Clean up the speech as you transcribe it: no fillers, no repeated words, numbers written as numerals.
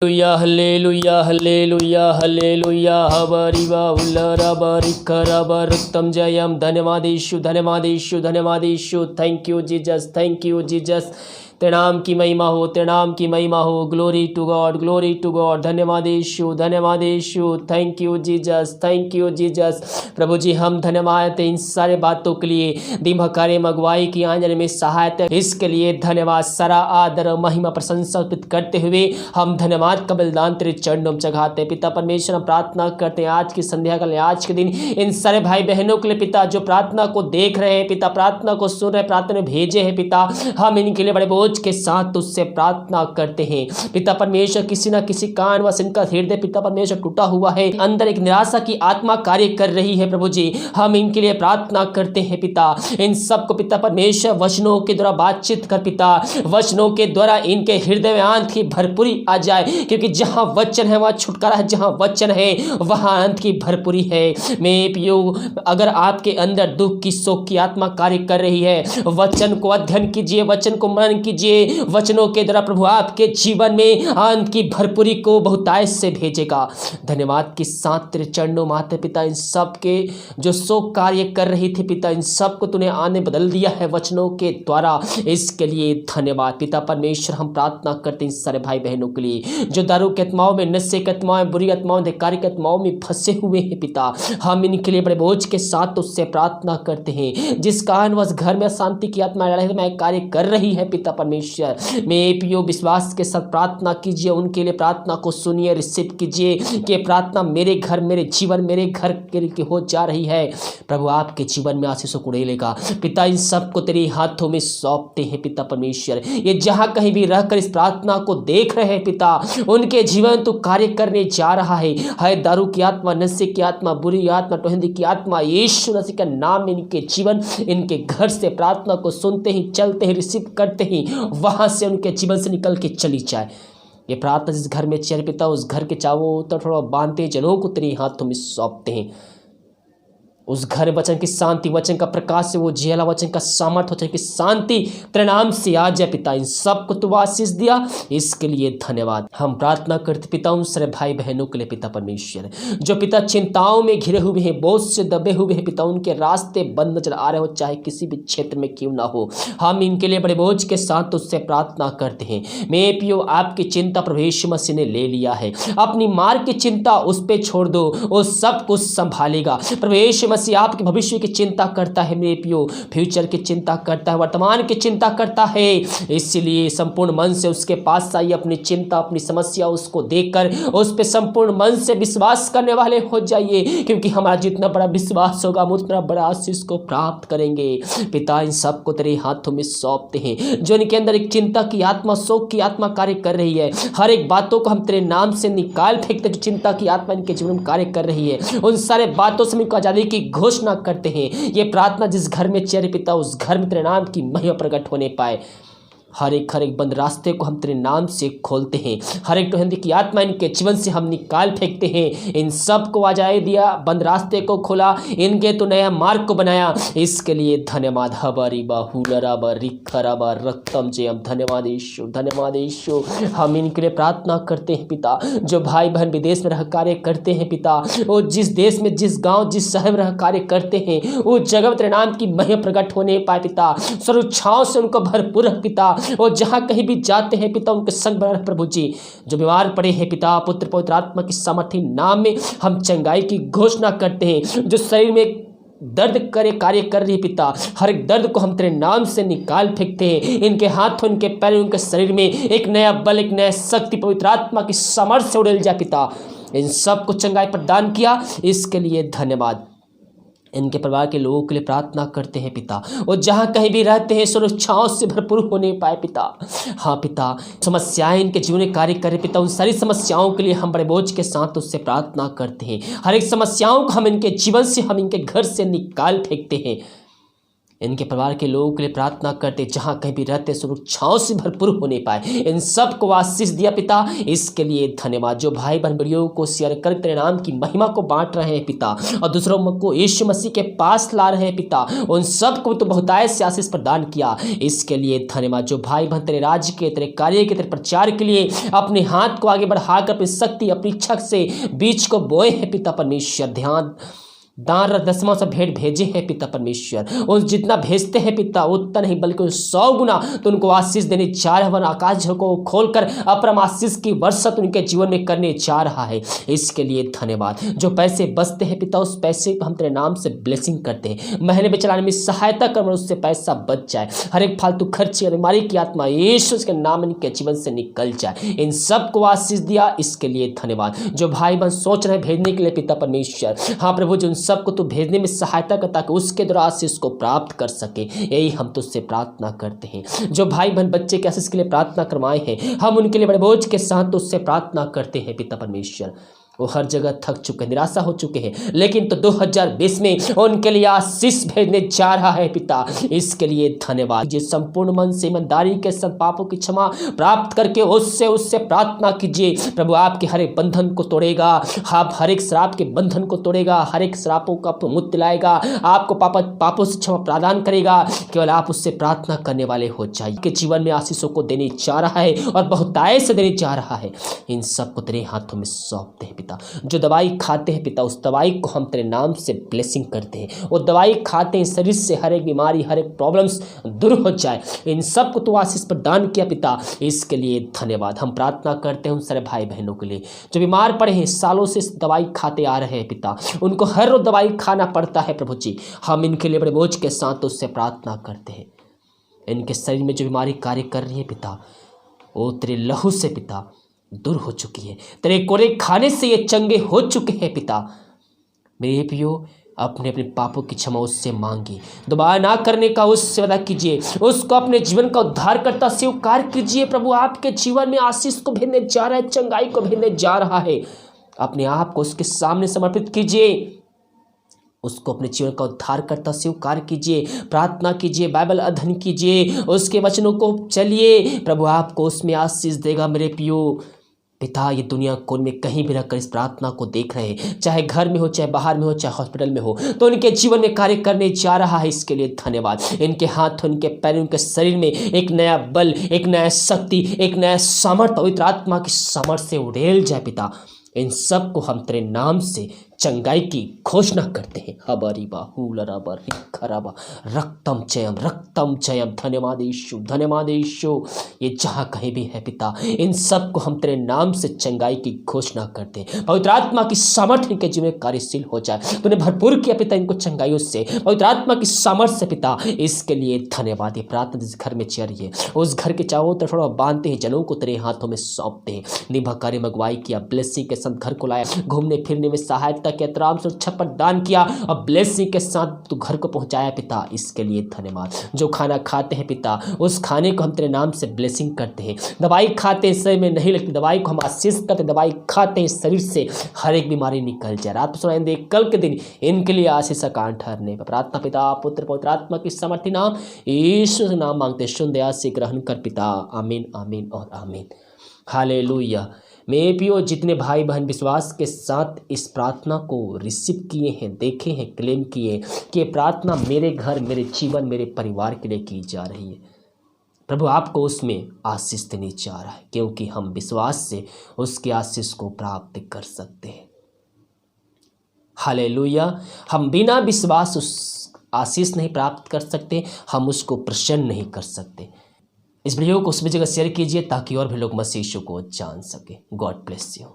Hallelujah, hallelujah, hallelujah, hallelujah, हबरिवाउलरबरिखरबरुक्तं जयम धन्यवादेशु धन्यवादेशु धन्यवादेशु। Thank you Jesus, thank you Jesus. तेनाम की महिमा हो, तेनाम की महिमा हो। Glory to God, glory to God. धन्यवादेशु धन्यवादेशु। Thank you Jesus, thank you Jesus. प्रभु जी हम धन्यवाद इन सारे बातों के लिए, दिम कार्य अगुवाई की आंजन में सहायता, इसके लिए धन्यवाद। सारा आदर महिमा प्रशंसा करते हुए हम धन्यवाद का बलिदान तेरे चरणों में चढ़ाते हैं। पिता परमेश्वर हम प्रार्थना करते हैं आज की संध्या का, आज के दिन इन सारे भाई बहनों के लिए पिता जो प्रार्थना को देख रहे हैं, पिता प्रार्थना को सुन रहे, प्रार्थना भेजे हैं पिता, हम इनके लिए बड़े बोझ के साथ तुझसे प्रार्थना करते हैं। पिता परमेश्वर किसी न किसी कारणवश इनका हृदय पिता परमेश्वर टूटा हुआ है, अंदर एक निराशा की आत्मा कार्य कर रही है। प्रभु जी हम इनके लिए प्रार्थना करते हैं पिता, इन सबको पिता परमेश्वर वचनों के द्वारा बातचीत कर पिता, वचनों के द्वारा इनके हृदय में अंत की भरपूरी आ जाए, क्योंकि जहां वचन है वहां छुटकारा है, जहां वचन है वहां अंत की भरपूरी है। मैं पियो अगर आपके अंदर दुख की शोक की आत्मा कार्य कर रही है, वचन को अध्ययन कीजिए, वचन को मनन कीजिए, वचनों के द्वारा प्रभु आपके जीवन में अंत की भरपूरी को बहुतायत से भेजेगा। धन्यवाद के साथ तेरे चरणों माते पिता, इन सब के जो शोक कार्य कर रही थी पिता, इन सब को तूने आने बदल दिया है वचनों के द्वारा, इसके लिए धन्यवाद। पिता परमेश्वर हम प्रार्थना करते हैं सारे भाई बहनों के लिए जो दारू के आत्माओं में, नशे के आत्माओं, बुरी आत्माओं, धिक्कारी के आत्माओं में फंसे हुए हैं पिता, हम इनके लिए बड़े बोझ के साथ उससे प्रार्थना करते हैं। जिस कारणवश घर में शांति की आत्मा में कार्य कर रही है पिता परमेश्वर, मैं पियो विश्वास के साथ प्रार्थना कीजिए, उनके लिए प्रार्थना को सुनिए, रिसीव कीजिए कि प्रार्थना मेरे घर, मेरे जीवन, मेरे घर के हो जा रही है। प्रभु आपके जीवन में आशीषों को लेगा पिता, इन सबको तेरे हाथों में सौंपते हैं पिता परमेश्वर। ये जहां कहीं भी रहकर इस प्रार्थना को देख रहे हैं पिता, उनके जीवन तो कार्य करने जा रहा है दारू की आत्मा, नशे की आत्मा, बुरी आत्मा, टोहंदी की आत्मा, यीशु मसीह का नाम में इनके जीवन, इनके घर से प्रार्थना को सुनते ही, चलते ही, रिसीव करते ही वहां से उनके जीवन से निकल के चली जाए। ये प्रार्थना जिस घर में चल पिता, उस घर के चारों तरफ थोड़ा बांधते जनों को तेरे हाथों में सौंपते हैं। उस घर वचन की शांति, वचन का प्रकाश से वो जियाला, वचन का सामर्थ्य, वचन की शांति तेरे नाम से आ जाए पिता। इन सबको तू आशीष दिया, इसके लिए धन्यवाद। हम प्रार्थना करते पिता उन सारे भाई बहनों के लिए पिता परमेश्वर जो पिता चिंताओं में घिरे हुए हैं, बोझ से दबे हुए हैं पिता, उनके रास्ते बंद नजर आ रहे हो, चाहे किसी भी क्षेत्र में क्यों ना हो, हम इनके लिए बड़े बोझ के साथ उससे प्रार्थना करते हैं। मैं पियो आपकी चिंता प्रभु यीशु मसीह ने ले लिया है, अपनी मार्ग की चिंता उस पर छोड़ दो, वो सब कुछ संभालेगा। प्रभु यीशु मसीह आपके भविष्य की चिंता करता है, मेरे पियो फ्यूचर की चिंता करता है, वर्तमान की चिंता करता है, इसलिए संपूर्ण मन से उसके पास आइए, अपनी चिंता, अपनी समस्या उसको देखकर उस पर संपूर्ण मन से विश्वास करने वाले हो जाइए, क्योंकि हमारा जितना बड़ा विश्वास होगा हम उतना बड़ा आशीष को प्राप्त करेंगे। पिता इन सबको तेरे हाथों में सौंपते हैं, जो इनके अंदर एक चिंता की आत्मा, शोक की आत्मा कार्य कर रही है, हर एक बातों को हम तेरे नाम से निकाल फेंकते, जो चिंता की आत्मा इनके जीवन में कार्य कर रही है, उन सारे बातों से इनको आजादी की घोषणा करते हैं। ये प्रार्थना जिस घर में चल पिता, उस घर में तेरे नाम की महिमा प्रकट होने पाए। हर एक बंद रास्ते को हम तेरे नाम से खोलते हैं, हर एक टोहंदी की आत्मा इनके जीवन से हम निकाल फेंकते हैं। इन सब को आजादी दिया, बंद रास्ते को खोला, इनके तो नया मार्ग को बनाया, इसके लिए धन्यवाद। हबारी बाहुलराबा रिखराबा रक्तम जयम। धन्यवाद यीशु, धन्यवाद यीशु। हम इनके लिए प्रार्थना करते हैं पिता, जो भाई बहन विदेश में रह कार्य करते हैं पिता, वो जिस देश में, जिस गाँव, जिस शहर में रह कार्य करते हैं, उस जगह तेरे नाम की महिमा प्रकट होने पाए पिता, सुरक्षाओं से उनको भरपूर पिता, और जहां कहीं भी जाते हैं पिता उनके संग बना रहे प्रभु जी। जो बीमार पड़े हैं पिता, पुत्र पवित्र आत्मा की सामर्थ्य नाम में हम चंगाई की घोषणा करते हैं। जो शरीर में दर्द करे कार्य कर रही है पिता, हर एक दर्द को हम तेरे नाम से निकाल फेंकते हैं। इनके हाथों, इनके पैरों, इनके शरीर में एक नया बल, एक नया शक्ति पवित्र आत्मा की सामर्थ्य से उड़ेल जाए पिता। इन सबको चंगाई प्रदान किया, इसके लिए धन्यवाद। इनके परिवार के लोगों के लिए प्रार्थना करते हैं पिता, और जहाँ कहीं भी रहते हैं सुरक्षाओं से भरपूर होने पाए पिता। हाँ पिता, समस्याएं इनके जीवन में कार्य करें पिता, उन सारी समस्याओं के लिए हम बड़े बोझ के साथ उससे प्रार्थना करते हैं। हर एक समस्याओं को हम इनके जीवन से, हम इनके घर से निकाल फेंकते हैं। इनके परिवार के लोगों के लिए प्रार्थना करते, जहाँ कहीं भी रहते सुरक्षाओं से भरपूर होने पाए। इन सब को आशीष दिया पिता, इसके लिए धन्यवाद। जो भाई बहन वीडियो को शेयर कर तेरे नाम की महिमा को बांट रहे हैं पिता, और दूसरों को यीशु मसीह के पास ला रहे हैं पिता, उन सब को तो बहुतायत से आशीष प्रदान किया, इसके लिए धन्यवाद। जो भाई बहन तेरे राज्य के, तेरे कार्य के, तेरे प्रचार के लिए अपने हाथ को आगे बढ़ाकर अपनी शक्ति, अपनी इच्छा से बीज को बोए हैं पिता परमेश्वर, ध्यान दान दसवां सा भेंट भेजे हैं पिता परमेश्वर, और जितना भेजते हैं पिता उतना नहीं बल्कि 100 गुना तो उनको आशीष देने जा रहा है। आकाश को खोलकर अपरम आशीष की वर्षा तो उनके जीवन में करने जा रहा है, इसके लिए धन्यवाद। जो पैसे बचते हैं पिता, उस पैसे को हम तेरे नाम से ब्लेसिंग करते हैं, महीने में चलाने में सहायता कर, उससे पैसा बच जाए, हर एक फालतू खर्च या बीमारी की आत्मा यीशु के नाम इनके जीवन से निकल जाए। इन सब को आशीष दिया, इसके लिए धन्यवाद। जो भाई बहन सोच रहे भेजने के लिए पिता परमेश्वर, हाँ प्रभु, जो सबको तो भेजने में सहायता कर, ताकि उसके द्वारा आशीष को प्राप्त कर सके, यही हम तुझसे प्रार्थना करते हैं। जो भाई बहन बच्चे के आशीष के लिए प्रार्थना करवाए हैं, हम उनके लिए बड़े बोझ के साथ तुझसे प्रार्थना करते हैं पिता परमेश्वर। वो हर जगह थक चुके हैं, निराशा हो चुके हैं, लेकिन तो 2020 में उनके लिए आशीष भेजने जा रहा है पिता, इसके लिए धन्यवाद। ये संपूर्ण मन से ईमानदारी के सब पापों की क्षमा प्राप्त करके उससे प्रार्थना कीजिए। प्रभु आपके हर एक बंधन को तोड़ेगा, आप हर एक श्राप के बंधन को तोड़ेगा, हर एक श्रापों का मुक्त दिलाएगा, आपको पापों से क्षमा प्रदान करेगा। केवल आप उससे प्रार्थना करने वाले हो जाइए। के जीवन में आशीषों को देने जा रहा है और बहुतायत से देने जा रहा है। इन सबको तेरे हाथों में सौंपते हैं पिता। जो दवाई खाते हैं पिता, उस दवाई को हम तेरे नाम से ब्लेसिंग करते हैं। वो दवाई खाते हैं, शरीर से हर एक बीमारी, हर एक प्रॉब्लम्स दूर हो जाए। इन सब को तो आशीष प्रदान किया पिता, इसके लिए धन्यवाद। हम प्रार्थना करते हैं उन सारे भाई बहनों के लिए जो बीमार पड़े हैं, सालों से दवाई खाते आ रहे हैं पिता, उनको हर रोज दवाई खाना पड़ता है प्रभु जी। हम इनके लिए बड़े बोझ के साथ उससे प्रार्थना करते हैं। इनके शरीर में जो बीमारी कार्य कर रही है पिता, वो तेरे लहू से पिता दूर हो चुकी है, तेरे कोरे खाने से ये चंगे हो चुके हैं पिता। मेरे प्रियो, अपने अपने पापों की क्षमा उससे मांगिए, दोबारा ना करने का उससे वादा कीजिए, उसको अपने जीवन का उद्धार करता स्वीकार कीजिए। प्रभु आपके जीवन में आशीष को भेजने जा रहा है, चंगाई को भेजने जा रहा है। अपने आप को उसके सामने समर्पित कीजिए, उसको अपने जीवन का उद्धार करता स्वीकार कीजिए, प्रार्थना कीजिए, बाइबल अध्ययन कीजिए, उसके वचनों को चलिए। प्रभु आपको उसमें आशीष देगा। मेरे पियो पिता, ये दुनिया कोन में कहीं भी रहकर इस प्रार्थना को देख रहे हैं, चाहे घर में हो, चाहे बाहर में हो, चाहे हॉस्पिटल में हो, तो उनके जीवन में कार्य करने जा रहा है, इसके लिए धन्यवाद। इनके हाथ, उनके पैर, उनके शरीर में एक नया बल, एक नया शक्ति, एक नया सामर्थ्य, पवित्र आत्मा की सामर्थ्य से उड़ेल जाए पिता। इन सब को हम तेरे नाम से चंगाई की घोषणा करते हैं। हबारी बाहुलराबा रिखराबा रक्तम जयम। धन्यवाद यीशु, धन्यवाद यीशु। ये जहाँ कहीं भी है पिता, इन सब को हम तेरे नाम से चंगाई की घोषणा करते हैं। पवित्र आत्मा की सामर्थ्य इनके जीवन में कार्यशील हो जाए। तूने भरपूर किया पिता इनको चंगाइयों से, पवित्र आत्मा की सामर्थ्य से पिता, इसके लिए धन्यवाद। ये प्रार्थना जिस घर में चल रही है, उस घर के चारों तरफ थोड़ा बांधते हैं, जनों को तेरे हाथों में सौंपते हैं। निभाकारी मगवाई किया, ब्लेसिंग के साथ घर को लाया, घूमने फिरने में सहायता के आराम से छप्पर दान किया और ब्लेसिंग के साथ तू घर को पहुंचाया पिता, इसके लिए धन्यवाद। जो खाना खाते हैं पिता, उस खाने को हम तेरे नाम से ब्लेसिंग करते हैं। दवाई खाते हैं, शरीर में नहीं लगती, दवाई को हम आशीष करते हैं। दवाई खाते हैं, शरीर से हर एक बीमारी निकल जाए। रात को सुनाई दे, कल के दिन इनके लिए आशीष का कान ठहरने। प्रार्थना पिता, पुत्र, पवित्र आत्मा की समर्थी नाम यीशु के नाम मांगते, सुन दया से ग्रहण कर पिता। आमीन, आमीन और आमीन। हालेलुया। मेरे प्रियो, जितने भाई बहन विश्वास के साथ इस प्रार्थना को रिसीव किए हैं, देखे हैं, क्लेम किए कि प्रार्थना मेरे घर, मेरे जीवन, मेरे परिवार के लिए की जा रही है, प्रभु आपको उसमें आशीष देने जा रहा है, क्योंकि हम विश्वास से उसके आशीष को प्राप्त कर सकते हैं। हालेलुया। हम बिना विश्वास उस आशीष नहीं प्राप्त कर सकते, हम उसको प्रसन्न नहीं कर सकते। इस वीडियो को उस जगह शेयर कीजिए ताकि और भी लोग मसीह यीशु को जान सके। God bless you.